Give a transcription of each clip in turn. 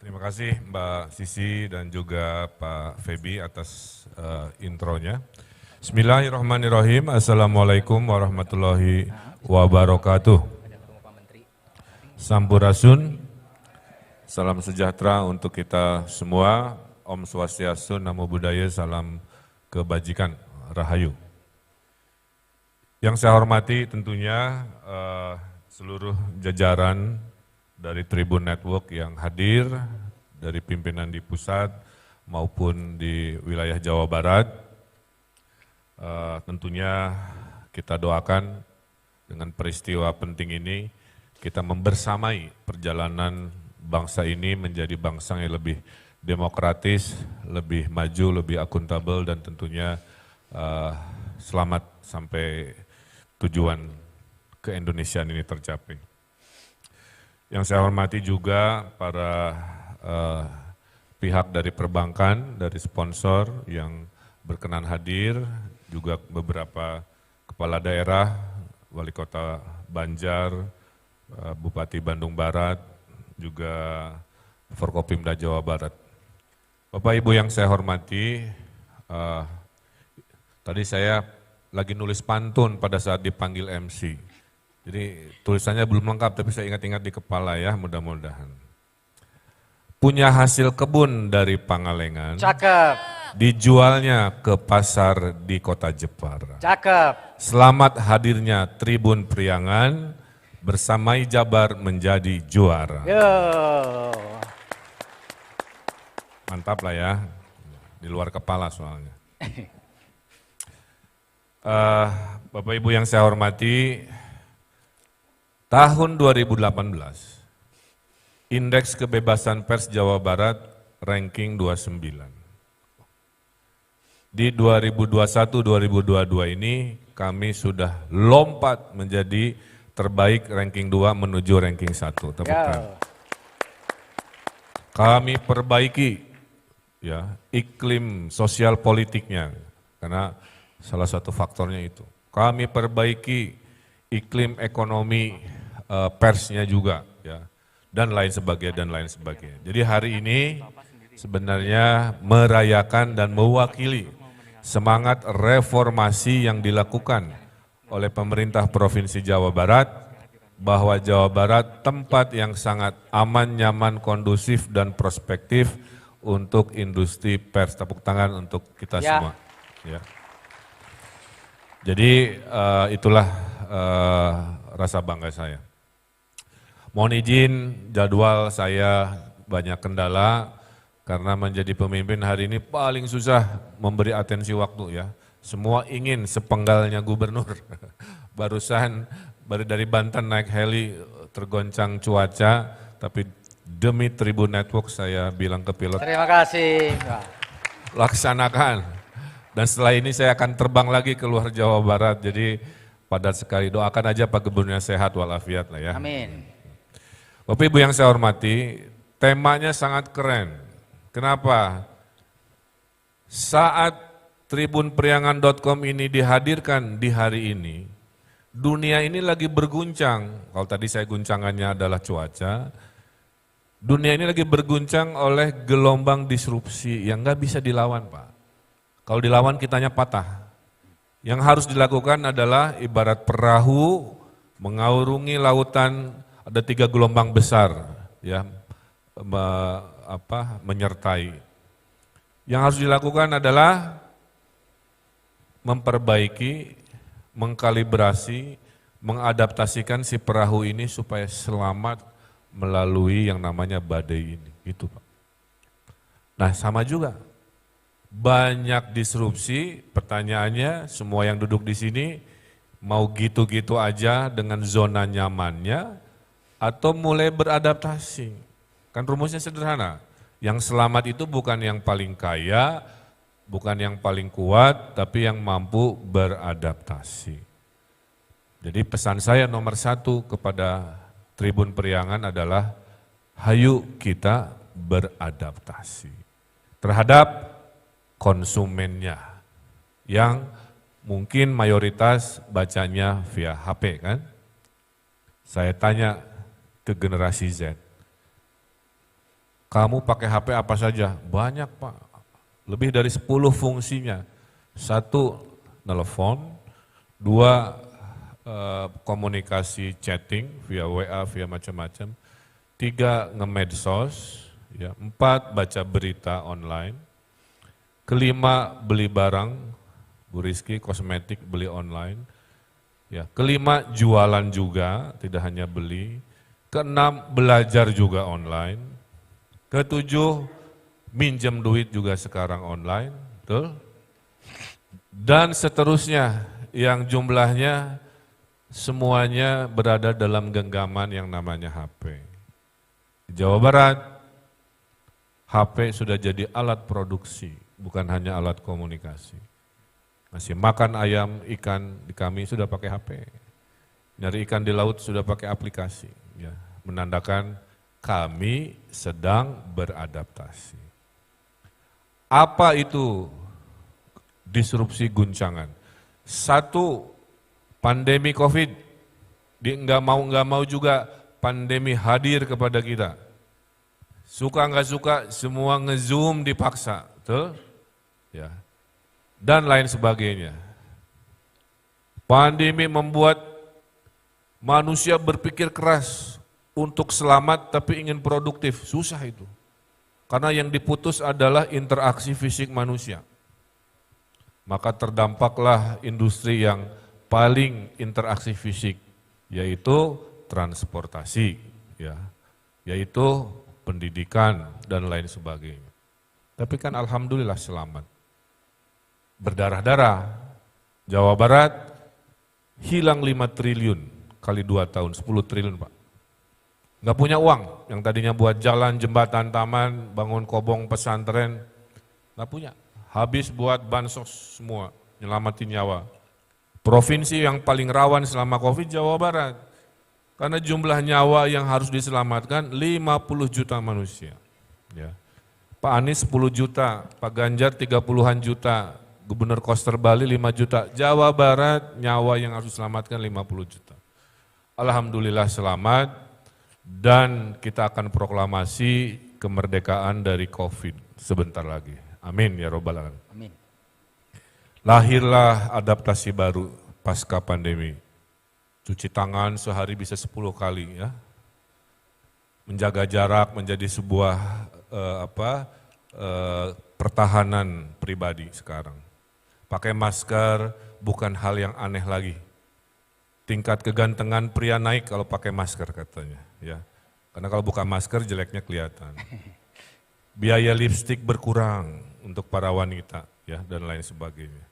Terima kasih Mbak Sisi dan juga Pak Febi atas intronya. Bismillahirrahmanirrahim. Assalamualaikum warahmatullahi wabarakatuh. Sampurasun, salam sejahtera untuk kita semua. Om Swastiastu, Namo Buddhaya, salam kebajikan, Rahayu. Yang saya hormati tentunya seluruh jajaran dari Tribun Network yang hadir, dari pimpinan di pusat maupun di wilayah Jawa Barat. Tentunya kita doakan dengan peristiwa penting ini, kita membersamai perjalanan bangsa ini menjadi bangsa yang lebih demokratis, lebih maju, lebih akuntabel, dan tentunya selamat sampai tujuan ke-Indonesiaan ini tercapai. Yang saya hormati juga para pihak dari perbankan, dari sponsor yang berkenan hadir, juga beberapa kepala daerah, Wali Kota Banjar, Bupati Bandung Barat, juga Forkopimda Jawa Barat. Bapak Ibu yang saya hormati, tadi saya lagi nulis pantun pada saat dipanggil MC. Jadi tulisannya belum lengkap, tapi saya ingat-ingat di kepala ya, mudah-mudahan. Punya hasil kebun dari Pangalengan. Cakep. Dijualnya ke pasar di kota Jepara. Cakep. Selamat hadirnya Tribun Priangan, bersamai Jabar menjadi juara. Yo. Mantap lah ya, di luar kepala soalnya. Bapak Ibu yang saya hormati, tahun 2018, Indeks Kebebasan Pers Jawa Barat ranking 29. Di 2021-2022 ini kami sudah lompat menjadi terbaik ranking 2 menuju ranking 1. Tepuk tangan. Kami perbaiki ya iklim sosial politiknya, karena salah satu faktornya itu. Kami perbaiki iklim ekonomi persnya juga, ya, dan lain sebagainya. Jadi hari ini sebenarnya merayakan dan mewakili semangat reformasi yang dilakukan oleh pemerintah Provinsi Jawa Barat, bahwa Jawa Barat tempat yang sangat aman, nyaman, kondusif, dan prospektif untuk industri pers. Tepuk tangan untuk kita semua. Ya. Jadi itulah rasa bangga saya. Mohon izin, jadwal saya banyak kendala karena menjadi pemimpin hari ini paling susah memberi atensi waktu ya. Semua ingin sepenggalnya gubernur. Barusan baru dari Banten naik heli tergoncang cuaca, tapi demi Tribun Network saya bilang ke pilot. Terima kasih. Laksanakan. Dan setelah ini saya akan terbang lagi ke luar Jawa Barat, jadi padat sekali. Doakan aja Pak Gubernurnya sehat walafiat lah ya. Amin. Bapak Ibu yang saya hormati, temanya sangat keren. Kenapa? Saat tribunpriangan.com ini dihadirkan di hari ini, dunia ini lagi berguncang. Kalau tadi saya guncangannya adalah cuaca, dunia ini lagi berguncang oleh gelombang disrupsi yang nggak bisa dilawan, Pak. Kalau dilawan kitanya patah. Yang harus dilakukan adalah ibarat perahu mengarungi lautan, ada 3 gelombang besar ya menyertai. Yang harus dilakukan adalah memperbaiki, mengkalibrasi, mengadaptasikan si perahu ini supaya selamat melalui yang namanya badai ini. Gitu, Pak. Nah, sama juga. Banyak disrupsi, pertanyaannya semua yang duduk di sini mau gitu-gitu aja dengan zona nyamannya atau mulai beradaptasi. Kan rumusnya sederhana, yang selamat itu bukan yang paling kaya, bukan yang paling kuat, tapi yang mampu beradaptasi. Jadi pesan saya nomor 1 kepada Tribun Priangan adalah, hayu kita beradaptasi terhadap konsumennya yang mungkin mayoritas bacanya via HP kan. Saya tanya ke generasi Z, Kamu pakai HP apa saja? Banyak Pak, lebih dari 10 fungsinya. 1, telepon, 2, komunikasi chatting via WA, via macam-macam. 3, nge-medsos, ya. 4, baca berita online. 5, beli barang, Bu Rizky, kosmetik beli online. Ya. 5, jualan juga, tidak hanya beli. 6, belajar juga online. 7, minjem duit juga sekarang online, betul? Dan seterusnya yang jumlahnya semuanya berada dalam genggaman yang namanya HP. Di Jawa Barat, HP sudah jadi alat produksi, bukan hanya alat komunikasi. Masih makan ayam, ikan di kami sudah pakai HP. Nyari ikan di laut sudah pakai aplikasi. Ya, menandakan kami sedang beradaptasi. Apa itu disrupsi guncangan? 1, pandemi COVID, nggak mau juga pandemi hadir kepada kita. Suka nggak suka, semua nge-zoom dipaksa, betul? Ya. Dan lain sebagainya. Pandemi membuat manusia berpikir keras untuk selamat tapi ingin produktif, susah itu. Karena yang diputus adalah interaksi fisik manusia. Maka terdampaklah industri yang paling interaksi fisik, yaitu transportasi, ya, yaitu pendidikan dan lain sebagainya. Tapi kan alhamdulillah selamat. Berdarah-darah, Jawa Barat hilang 5 triliun kali 2 tahun, 10 triliun Pak. Nggak punya uang, yang tadinya buat jalan, jembatan, taman, bangun kobong pesantren, nggak punya. Habis buat bansos semua, nyelamatin nyawa. Provinsi yang paling rawan selama COVID Jawa Barat. Karena jumlah nyawa yang harus diselamatkan 50 juta manusia. Ya. Pak Anies 10 juta, Pak Ganjar 30-an juta, Gubernur Koster Bali 5 juta, Jawa Barat nyawa yang harus diselamatkan 50 juta. Alhamdulillah selamat dan kita akan proklamasi kemerdekaan dari COVID sebentar lagi. Amin ya robbal alamin. Amin. Lahirlah adaptasi baru pasca pandemi. Cuci tangan sehari bisa 10 kali ya. Menjaga jarak menjadi sebuah pertahanan pribadi sekarang. Pakai masker bukan hal yang aneh lagi. Tingkat kegantengan pria naik kalau pakai masker katanya, ya. Karena kalau buka masker jeleknya kelihatan. Biaya lipstik berkurang untuk para wanita, ya, dan lain sebagainya.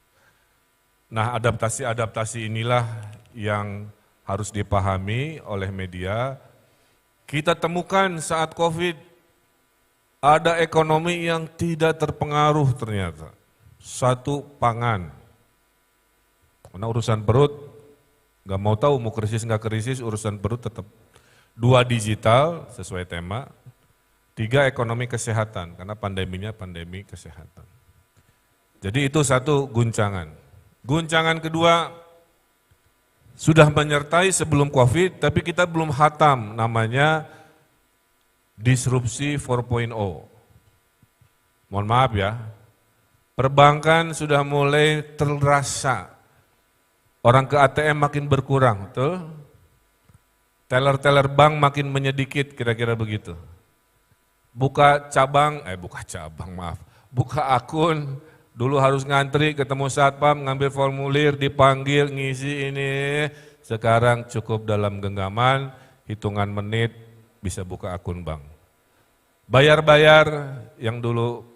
Nah, adaptasi-adaptasi inilah yang harus dipahami oleh media. Kita temukan saat COVID ada ekonomi yang tidak terpengaruh ternyata. 1, pangan. Karena urusan perut, nggak mau tahu mau krisis nggak krisis, urusan perut tetap. 2, digital sesuai tema. 3, ekonomi kesehatan, karena pandeminya pandemi kesehatan. Jadi itu 1 guncangan. Guncangan kedua, sudah menyertai sebelum COVID, tapi kita belum hatam, namanya disrupsi 4.0. Mohon maaf ya, perbankan sudah mulai terasa, orang ke ATM makin berkurang, betul? Teller-teller bank makin menyedikit, kira-kira begitu. Buka akun, dulu harus ngantri, ketemu satpam, ngambil formulir, dipanggil, ngisi ini. Sekarang cukup dalam genggaman, hitungan menit bisa buka akun bank. Bayar-bayar yang dulu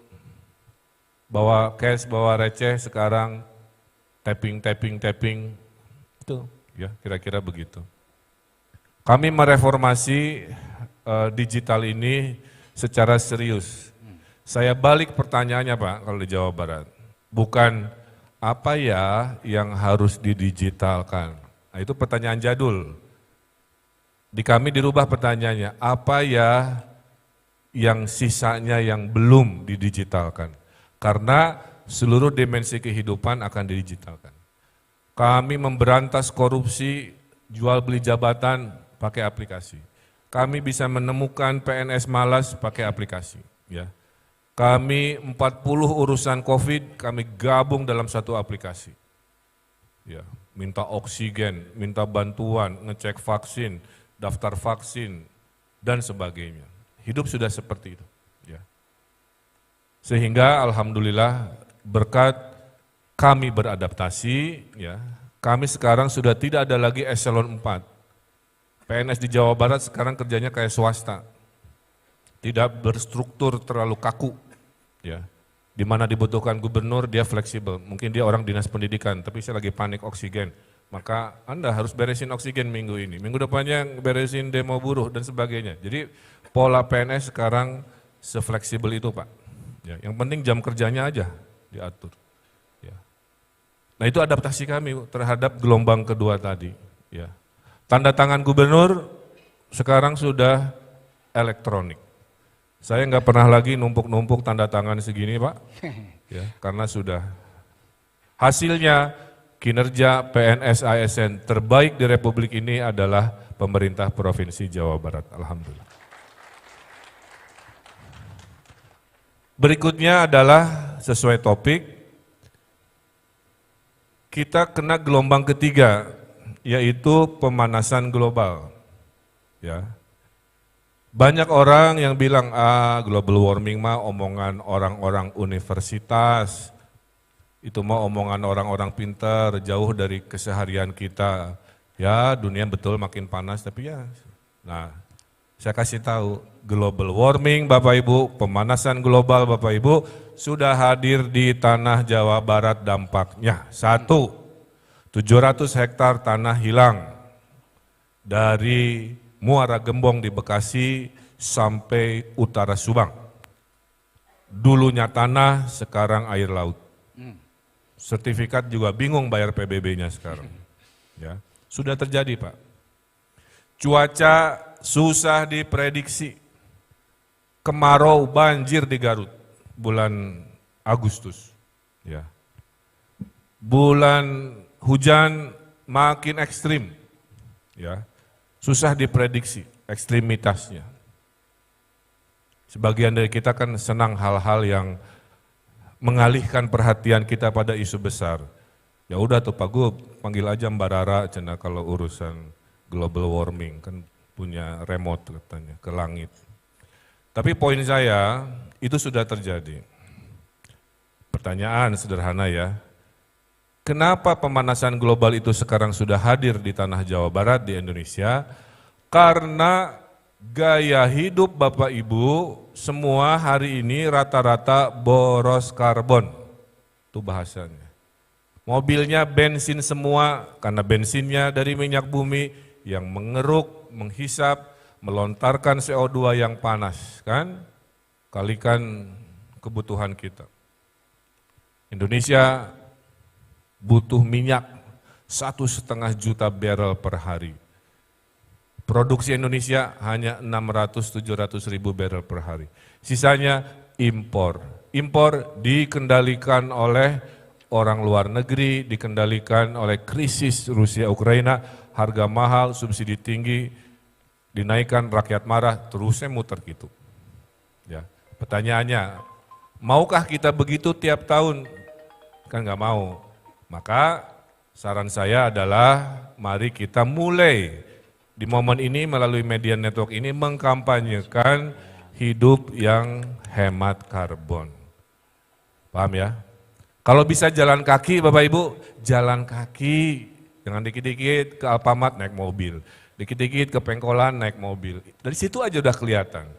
bawa cash, bawa receh, sekarang tapping, itu ya kira-kira begitu. Kami mereformasi digital ini secara serius. Saya balik pertanyaannya Pak, kalau di Jawa Barat. Bukan apa ya yang harus didigitalkan. Nah, itu pertanyaan jadul. Di kami dirubah pertanyaannya, apa ya yang sisanya yang belum didigitalkan. Karena seluruh dimensi kehidupan akan didigitalkan. Kami memberantas korupsi, jual beli jabatan pakai aplikasi. Kami bisa menemukan PNS malas pakai aplikasi. Ya. Kami 40 urusan COVID, kami gabung dalam satu aplikasi. Ya, minta oksigen, minta bantuan, ngecek vaksin, daftar vaksin, dan sebagainya. Hidup sudah seperti itu. Ya. Sehingga alhamdulillah berkat kami beradaptasi, ya, kami sekarang sudah tidak ada lagi eselon 4. PNS di Jawa Barat sekarang kerjanya kayak swasta, tidak berstruktur terlalu kaku, ya. Di mana dibutuhkan gubernur dia fleksibel, mungkin dia orang dinas pendidikan, tapi saya lagi panik oksigen, maka Anda harus beresin oksigen minggu ini, minggu depannya beresin demo buruh dan sebagainya. Jadi pola PNS sekarang sefleksibel itu Pak, ya. Yang penting jam kerjanya aja diatur. Ya. Nah itu adaptasi kami terhadap gelombang kedua tadi, ya. Tanda tangan gubernur sekarang sudah elektronik. Saya nggak pernah lagi numpuk-numpuk tanda tangan segini Pak, ya, karena sudah hasilnya kinerja PNS ASN terbaik di Republik ini adalah pemerintah Provinsi Jawa Barat, alhamdulillah. Berikutnya adalah sesuai topik, kita kena gelombang ketiga, yaitu pemanasan global. Ya. Banyak orang yang bilang, global warming mah omongan orang-orang universitas, itu mah omongan orang-orang pintar, jauh dari keseharian kita. Ya dunia betul makin panas, tapi ya, nah saya kasih tahu, global warming Bapak Ibu, pemanasan global Bapak Ibu, sudah hadir di tanah Jawa Barat dampaknya. 1, 700 hektar tanah hilang dari Muara Gembong di Bekasi sampai utara Subang. Dulunya tanah, sekarang air laut. Sertifikat juga bingung bayar PBB-nya sekarang. Ya, sudah terjadi Pak. Cuaca susah diprediksi. Kemarau banjir di Garut bulan Agustus. Ya. Bulan hujan makin ekstrim, ya, susah diprediksi ekstremitasnya. Sebagian dari kita kan senang hal-hal yang mengalihkan perhatian kita pada isu besar. Ya udah tuh Pak Gub, panggil aja Mbak Rara, cina kalau urusan global warming, kan punya remote katanya, ke langit. Tapi poin saya, itu sudah terjadi. Pertanyaan sederhana ya, kenapa pemanasan global itu sekarang sudah hadir di tanah Jawa Barat, di Indonesia? Karena gaya hidup Bapak Ibu semua hari ini rata-rata boros karbon. Itu bahasanya. Mobilnya bensin semua, karena bensinnya dari minyak bumi yang mengeruk, menghisap, melontarkan CO2 yang panas, kan? Kalikan kebutuhan kita. Indonesia butuh minyak 1,5 juta barrel per hari. Produksi Indonesia hanya 600-700 ribu barrel per hari. Sisanya impor. Impor dikendalikan oleh orang luar negeri, dikendalikan oleh krisis Rusia-Ukraina, harga mahal, subsidi tinggi, dinaikkan, rakyat marah, terusnya muter gitu. Ya, pertanyaannya, maukah kita begitu tiap tahun? Kan nggak mau. Maka saran saya adalah mari kita mulai di momen ini melalui media network ini mengkampanyekan hidup yang hemat karbon. Paham ya? Kalau bisa jalan kaki Bapak Ibu, jalan kaki. Jangan dikit-dikit ke Alfamart naik mobil, dikit-dikit ke pengkolan naik mobil. Dari situ aja udah kelihatan.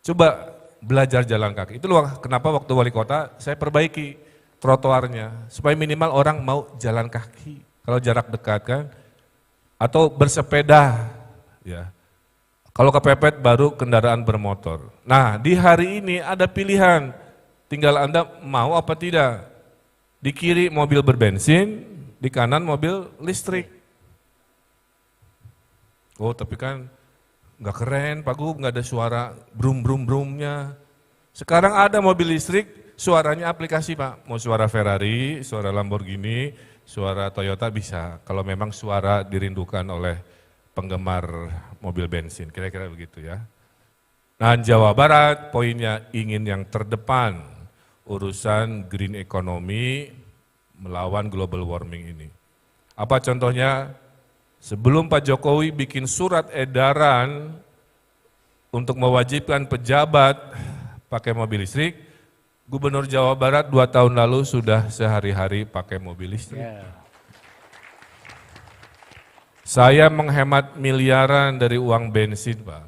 Coba belajar jalan kaki. Itu loh kenapa waktu wali kota saya perbaiki trotoarnya, supaya minimal orang mau jalan kaki, kalau jarak dekat kan, atau bersepeda, ya. Kalau kepepet baru kendaraan bermotor. Nah di hari ini ada pilihan, tinggal Anda mau apa tidak. Di kiri mobil berbensin, di kanan mobil listrik. Oh tapi kan nggak keren Pak Gub, nggak ada suara brum-brum-brumnya. Sekarang ada mobil listrik, suaranya aplikasi Pak, mau suara Ferrari, suara Lamborghini, suara Toyota bisa, kalau memang suara dirindukan oleh penggemar mobil bensin, kira-kira begitu ya. Nah, Jawa Barat poinnya ingin yang terdepan urusan green economy melawan global warming ini. Apa contohnya? Sebelum Pak Jokowi bikin surat edaran untuk mewajibkan pejabat pakai mobil listrik, Gubernur Jawa Barat 2 tahun lalu sudah sehari-hari pakai mobil listrik. Saya menghemat miliaran dari uang bensin, Pak.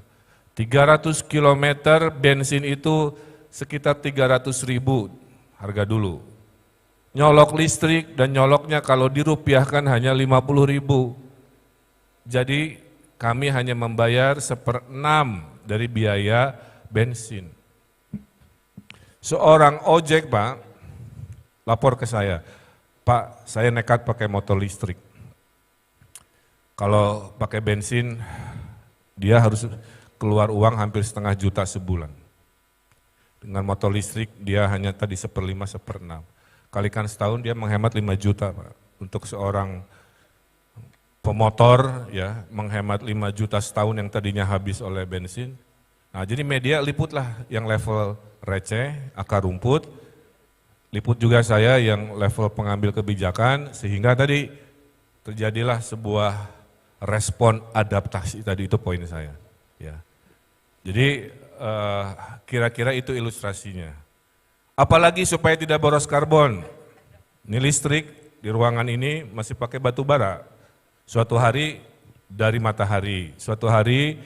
300 km bensin itu sekitar 300.000 harga dulu. Nyolok listrik dan nyoloknya kalau dirupiahkan hanya 50.000. Jadi kami hanya membayar 1/6 dari biaya bensin. Seorang ojek, Pak, lapor ke saya, Pak, saya nekat pakai motor listrik. Kalau pakai bensin, dia harus keluar uang hampir 1,5 juta sebulan. Dengan motor listrik dia hanya tadi 1/5, 1/6. Kalikan setahun dia menghemat 5 juta, Pak. Untuk seorang pemotor ya menghemat 5 juta setahun yang tadinya habis oleh bensin. Nah, jadi media liputlah yang level receh, akar rumput, liput juga saya yang level pengambil kebijakan, sehingga tadi terjadilah sebuah respon adaptasi, tadi itu poin saya. Ya. Jadi kira-kira itu ilustrasinya. Apalagi supaya tidak boros karbon. Ini listrik di ruangan ini masih pakai batu bara. Suatu hari dari matahari, suatu hari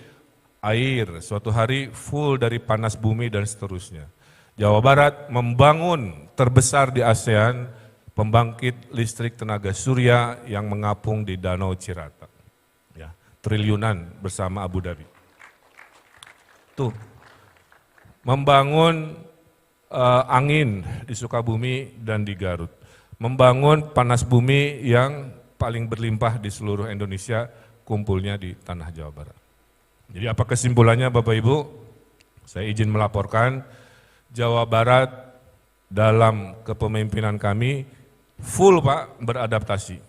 air, suatu hari full dari panas bumi dan seterusnya. Jawa Barat membangun terbesar di ASEAN pembangkit listrik tenaga surya yang mengapung di Danau Cirata. Ya, triliunan bersama Abu Dhabi. Tuh, membangun angin di Sukabumi dan di Garut. Membangun panas bumi yang paling berlimpah di seluruh Indonesia, kumpulnya di tanah Jawa Barat. Jadi apa kesimpulannya Bapak Ibu? Saya izin melaporkan, Jawa Barat dalam kepemimpinan kami full Pak beradaptasi.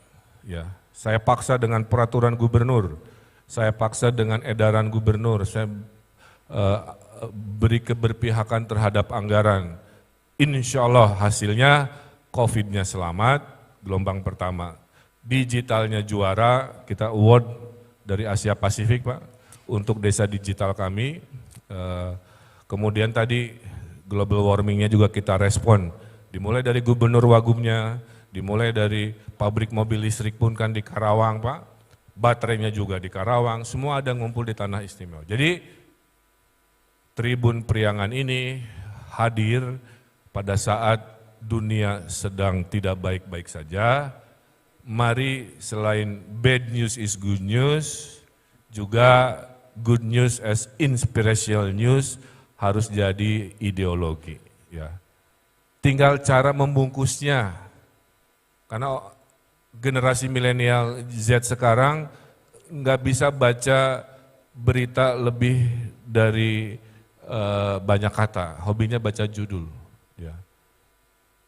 Ya, saya paksa dengan peraturan gubernur, saya paksa dengan edaran gubernur, saya beri keberpihakan terhadap anggaran. Insya Allah hasilnya COVID-nya selamat, gelombang pertama. Digitalnya juara, kita award dari Asia Pasifik Pak, untuk desa digital kami. Kemudian tadi global warmingnya juga kita respon, dimulai dari gubernur wagubnya, dimulai dari pabrik mobil listrik pun kan di Karawang Pak, baterainya juga di Karawang, semua ada ngumpul di Tanah Istimewa. Jadi Tribun Priangan ini hadir pada saat dunia sedang tidak baik-baik saja. Mari selain bad news is good news, juga good news as inspirational news harus jadi ideologi. Ya. Tinggal cara membungkusnya, karena generasi milenial Z sekarang nggak bisa baca berita lebih dari banyak kata, hobinya baca judul. Ya.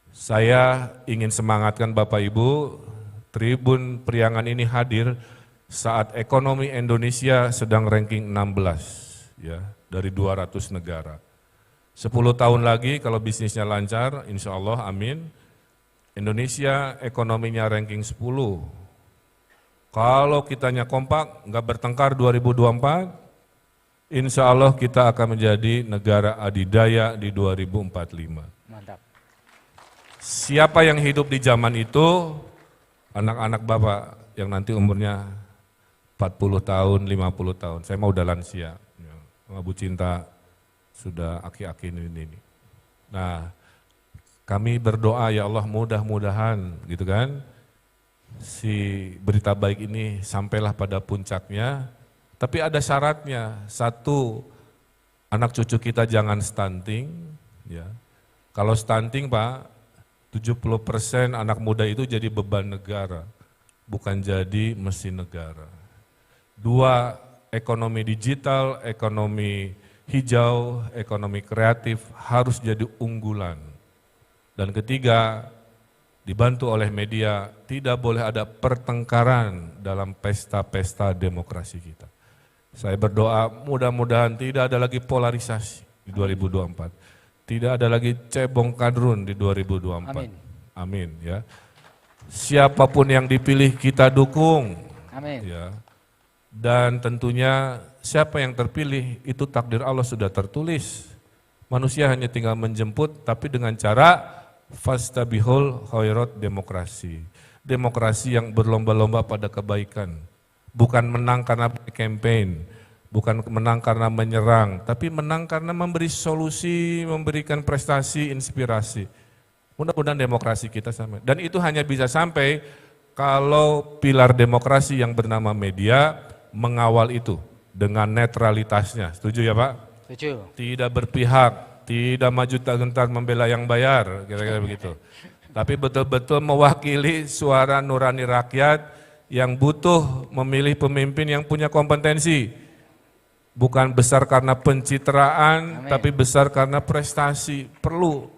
Saya ingin semangatkan Bapak Ibu, Tribun Priangan ini hadir saat ekonomi Indonesia sedang ranking 16 ya, dari 200 negara. 10 tahun lagi kalau bisnisnya lancar, insya Allah amin, Indonesia ekonominya ranking 10. Kalau kitanya kompak, nggak bertengkar 2024, insya Allah kita akan menjadi negara adidaya di 2045. Mantap. Siapa yang hidup di zaman itu, anak-anak Bapak yang nanti umurnya 40 tahun, 50 tahun, saya mau udah lansia, sama Bu Cinta sudah aki-aki ini. Nah, kami berdoa ya Allah mudah-mudahan gitu kan, si berita baik ini sampailah pada puncaknya. Tapi ada syaratnya, satu, anak cucu kita jangan stunting. Ya. Kalau stunting Pak, 70% anak muda itu jadi beban negara, bukan jadi mesin negara. Dua, ekonomi digital, ekonomi hijau, ekonomi kreatif harus jadi unggulan. Dan ketiga, dibantu oleh media, tidak boleh ada pertengkaran dalam pesta-pesta demokrasi kita. Saya berdoa mudah-mudahan tidak ada lagi polarisasi di 2024. Tidak ada lagi cebong kadrun di 2024. Amin. Amin ya. Siapapun yang dipilih kita dukung. Amin. Ya. Dan tentunya siapa yang terpilih itu takdir Allah sudah tertulis. Manusia hanya tinggal menjemput tapi dengan cara fastabihul khairat demokrasi. Demokrasi yang berlomba-lomba pada kebaikan. Bukan menang karena campaign, bukan menang karena menyerang, tapi menang karena memberi solusi, memberikan prestasi, inspirasi. Mudah-mudahan demokrasi kita sampai. Dan itu hanya bisa sampai kalau pilar demokrasi yang bernama media mengawal itu dengan netralitasnya. Setuju ya Pak? Setuju. Tidak berpihak, tidak maju gentar membela yang bayar, kira-kira begitu. Tapi betul-betul mewakili suara nurani rakyat yang butuh memilih pemimpin yang punya kompetensi. Bukan besar karena pencitraan, Amin. tapi besar karena prestasi. Perlu.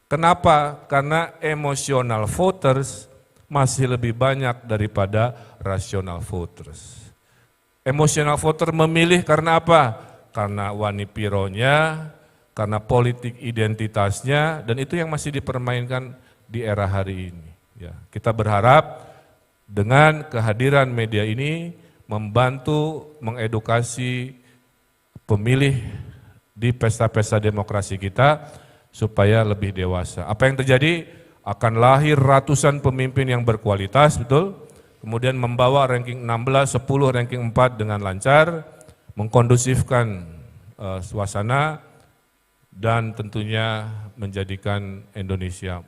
Kenapa? Karena emotional voters masih lebih banyak daripada rasional voters. Emotional voter memilih karena apa? Karena wani pironya, karena politik identitasnya, dan itu yang masih dipermainkan di era hari ini. Ya, kita berharap dengan kehadiran media ini membantu mengedukasi pemilih di pesta-pesta demokrasi kita supaya lebih dewasa. Apa yang terjadi? Akan lahir ratusan pemimpin yang berkualitas, betul? Kemudian membawa ranking 16, 10, ranking 4 dengan lancar, mengkondusifkan suasana dan tentunya menjadikan Indonesia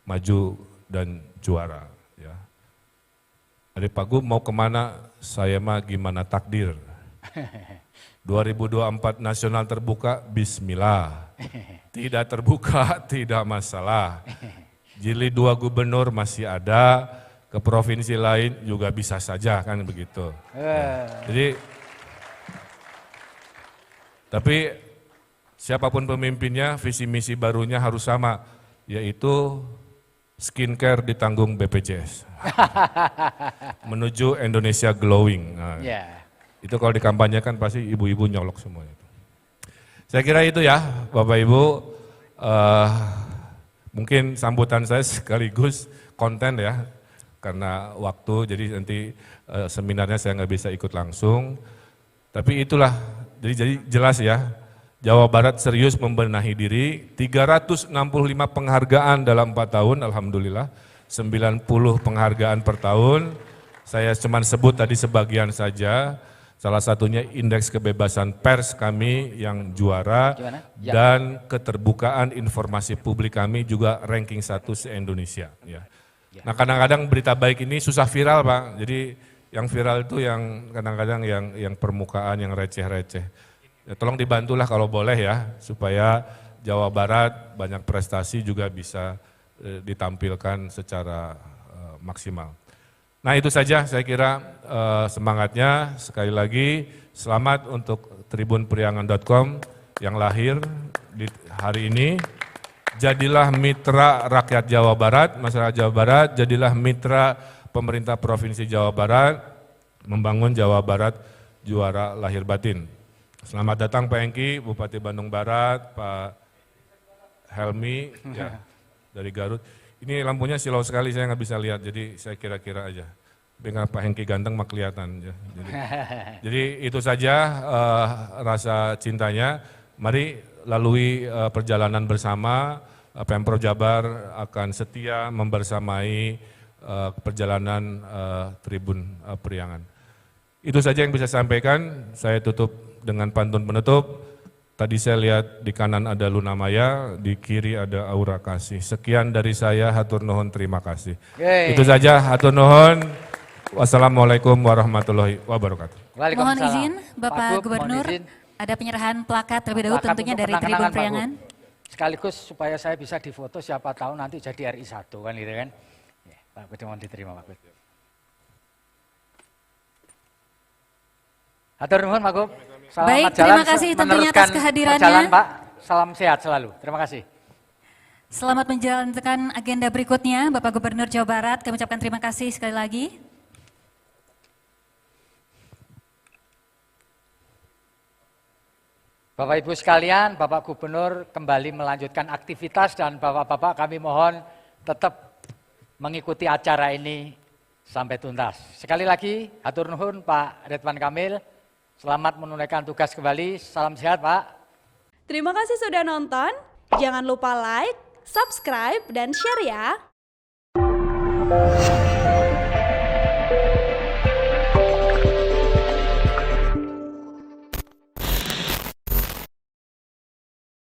maju dan juara. Adik Pak Gub mau kemana, saya mah gimana takdir. 2024 nasional terbuka, bismillah. Tidak terbuka, tidak masalah. Jilid 2 gubernur masih ada, ke provinsi lain juga bisa saja kan begitu. Ya. Jadi, tapi siapapun pemimpinnya, visi misi barunya harus sama, yaitu skincare ditanggung BPJS. Menuju Indonesia glowing. Nah, itu kalau dikampanyekan pasti ibu-ibu nyolok semua itu. Saya kira itu ya Bapak Ibu, mungkin sambutan saya sekaligus konten ya, karena waktu jadi nanti seminarnya saya nggak bisa ikut langsung. Tapi itulah, jadi jelas ya, Jawa Barat serius membenahi diri, 365 penghargaan dalam 4 tahun, alhamdulillah, 90 penghargaan per tahun. Saya cuma sebut tadi sebagian saja, salah satunya indeks kebebasan pers kami yang juara, dan keterbukaan informasi publik kami juga ranking 1 se-Indonesia. Ya. Nah kadang-kadang berita baik ini susah viral Pak, jadi yang viral itu yang kadang-kadang yang permukaan, yang receh-receh. Ya, tolong dibantulah kalau boleh ya, supaya Jawa Barat banyak prestasi juga bisa ditampilkan secara maksimal. Nah itu saja saya kira semangatnya. Sekali lagi selamat untuk tribunpriangan.com yang lahir di hari ini. Jadilah mitra rakyat Jawa Barat, masyarakat Jawa Barat, jadilah mitra pemerintah Provinsi Jawa Barat, membangun Jawa Barat juara lahir batin. Selamat datang Pak Hengki, Bupati Bandung Barat, Pak Helmi, ya, dari Garut. Ini lampunya silau sekali, saya nggak bisa lihat, jadi saya kira-kira aja. Dengan Pak Hengki ganteng mah kelihatan. Ya. Jadi itu saja rasa cintanya. Mari lalui perjalanan bersama. Pemprov Jabar akan setia membersamai perjalanan Tribun Priangan. Itu saja yang bisa saya sampaikan. Saya tutup dengan pantun penutup. Tadi saya lihat di kanan ada Luna Maya, di kiri ada Aura Kasih. Sekian dari saya, hatur nuhun, terima kasih. Itu saja, hatur nuhun. Wassalamualaikum warahmatullahi wabarakatuh. Mohon izin Bapak Gubernur, ada penyerahan plakat terlebih dahulu tentunya dari Tribun Priangan. Sekaligus supaya saya bisa difoto, siapa tahu nanti jadi RI 1 kan gitu kan. Ya, Pak Budi mohon diterima Pak Budi. Hatur nuhun Pak Gub. Selamat baik, jalan, terima kasih tentunya atas kehadirannya. Jalan Pak, salam sehat selalu. Terima kasih. Selamat menjalankan agenda berikutnya Bapak Gubernur Jawa Barat. Kami ucapkan terima kasih sekali lagi. Bapak Ibu sekalian, Bapak Gubernur kembali melanjutkan aktivitas dan Bapak-Bapak kami mohon tetap mengikuti acara ini sampai tuntas. Sekali lagi, hatur nuhun Pak Ridwan Kamil, selamat menunaikan tugas kembali, salam sehat Pak. Terima kasih sudah nonton, jangan lupa like, subscribe, dan share ya.